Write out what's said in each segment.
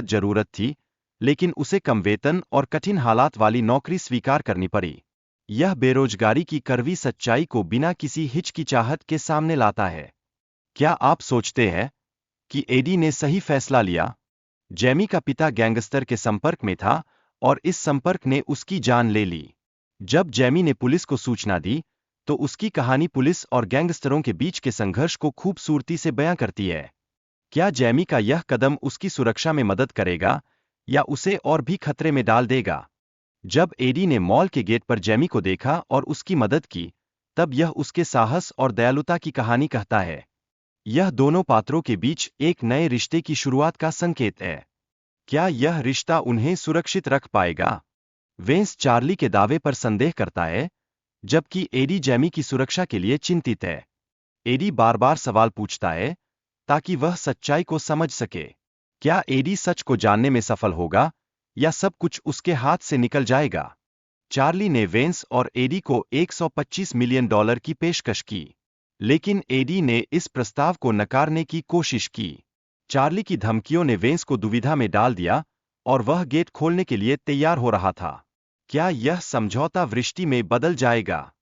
जरूरत थी, लेकिन उसे कम वेतन और कठिन हालात वाली नौकरी स्वीकार करनी पड़ी। यह बेरोजगारी की कड़वी सच्चाई को बिना किसी हिचकिचाहट के सामने लाता है। क्या आप सोचते हैं कि एडी ने सही फैसला लिया? जैमी का पिता गैंगस्टर के संपर्क में था और इस संपर्क ने उसकी जान ले ली। जब जैमी ने पुलिस को सूचना दी, तो उसकी कहानी पुलिस और गैंगस्टरों के बीच के संघर्ष को खूबसूरती से बयां करती है। क्या जैमी का यह कदम उसकी सुरक्षा में मदद करेगा या उसे और भी खतरे में डाल देगा? जब एडी ने मॉल के गेट पर जैमी को देखा और उसकी मदद की, तब यह उसके साहस और दयालुता की कहानी कहता है। यह दोनों पात्रों के बीच एक नए रिश्ते की शुरुआत का संकेत है। क्या यह रिश्ता उन्हें सुरक्षित रख पाएगा? वेंस चार्ली के दावे पर संदेह करता है, जबकि एडी जैमी की सुरक्षा के लिए चिंतित है। एडी बार-बार सवाल पूछता है, ताकि वह सच्चाई को समझ सके। क्या एडी सच को जानने में सफल होगा, या सब कुछ उसके हाथ से निकल जाएगा? चार्ली ने वेंस और एडी को $125 मिलियन की पेशकश की, लेकिन एडी ने इस प्रस्ताव को नकारने की कोशिश की। चार्ली की धमकियों ने वेंस को दुविधा में डाल दिया और वह गेट खोलने के लिए तैयार हो रहा था। क्या यह समझौता वृष्टि में बदल जाएगा?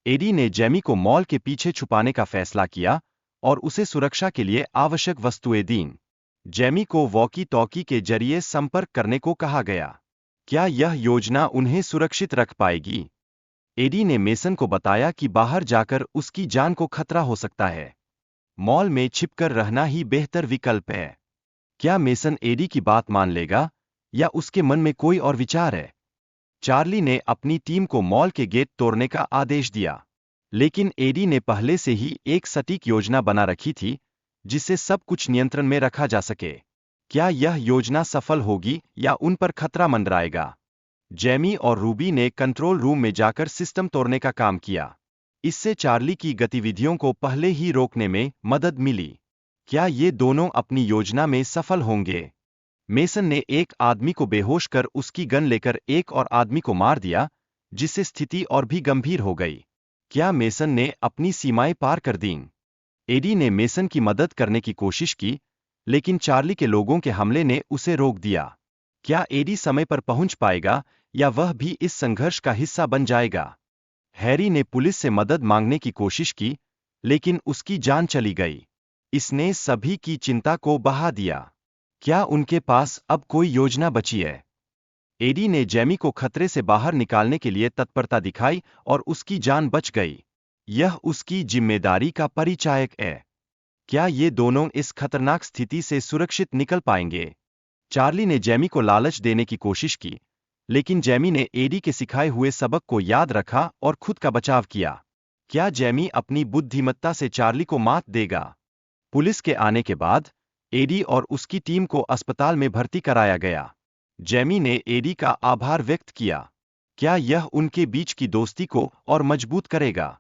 एडी ने जैमी को मॉल के पीछे छुपाने का फैसला किया और उसे सुरक्षा के लिए आवश्यक वस्तुएं दीं। जैमी को वॉकी टॉकी के जरिए संपर्क करने को कहा गया। क्या यह योजना उन्हें सुरक्षित रख पाएगी? एडी ने मेसन को बताया कि बाहर जाकर उसकी जान को खतरा हो सकता है। मॉल में छिपकर रहना ही बेहतर विकल्प है। क्या मेसन एडी की बात मान लेगा, या उसके मन में कोई और विचार है? चार्ली ने अपनी टीम को मॉल के गेट तोड़ने का आदेश दिया, लेकिन एडी ने पहले से ही एक सटीक योजना बना रखी थी, जिससे सब कुछ नियंत्रण में रखा जा सके। क्या यह योजना सफल होगी या उन पर खतरा मंडराएगा? जैमी और रूबी ने कंट्रोल रूम में जाकर सिस्टम तोड़ने का काम किया। इससे चार्ली की गतिविधियों को पहले ही रोकने में मदद मिली। क्या ये दोनों अपनी योजना में सफल होंगे? मेसन ने एक आदमी को बेहोश कर उसकी गन लेकर एक और आदमी को मार दिया, जिससे स्थिति और भी गंभीर हो गई। क्या मेसन ने अपनी सीमाएं पार कर दीं? एडी ने मेसन की मदद करने की कोशिश की, लेकिन चार्ली के लोगों के हमले ने उसे रोक दिया। क्या एडी समय पर पहुंच पाएगा, या वह भी इस संघर्ष का हिस्सा बन जाएगा? हैरी ने पुलिस से मदद मांगने की कोशिश की, लेकिन उसकी जान चली गई। इसने सभी की चिंता को बढ़ा दिया। क्या उनके पास अब कोई योजना बची है? एडी ने जैमी को खतरे से बाहर निकालने के लिए तत्परता दिखाई और उसकी जान बच गई। यह उसकी जिम्मेदारी का परिचायक है। क्या ये दोनों इस खतरनाक स्थिति से सुरक्षित निकल पाएंगे? चार्ली ने जैमी को लालच देने की कोशिश की, लेकिन जैमी ने एडी के सिखाए हुए सबक को याद रखा और खुद का बचाव किया। क्या जैमी अपनी बुद्धिमत्ता से चार्ली को मात देगा? पुलिस के आने के बाद एडी और उसकी टीम को अस्पताल में भर्ती कराया गया। जैमी ने एडी का आभार व्यक्त किया। क्या यह उनके बीच की दोस्ती को और मजबूत करेगा?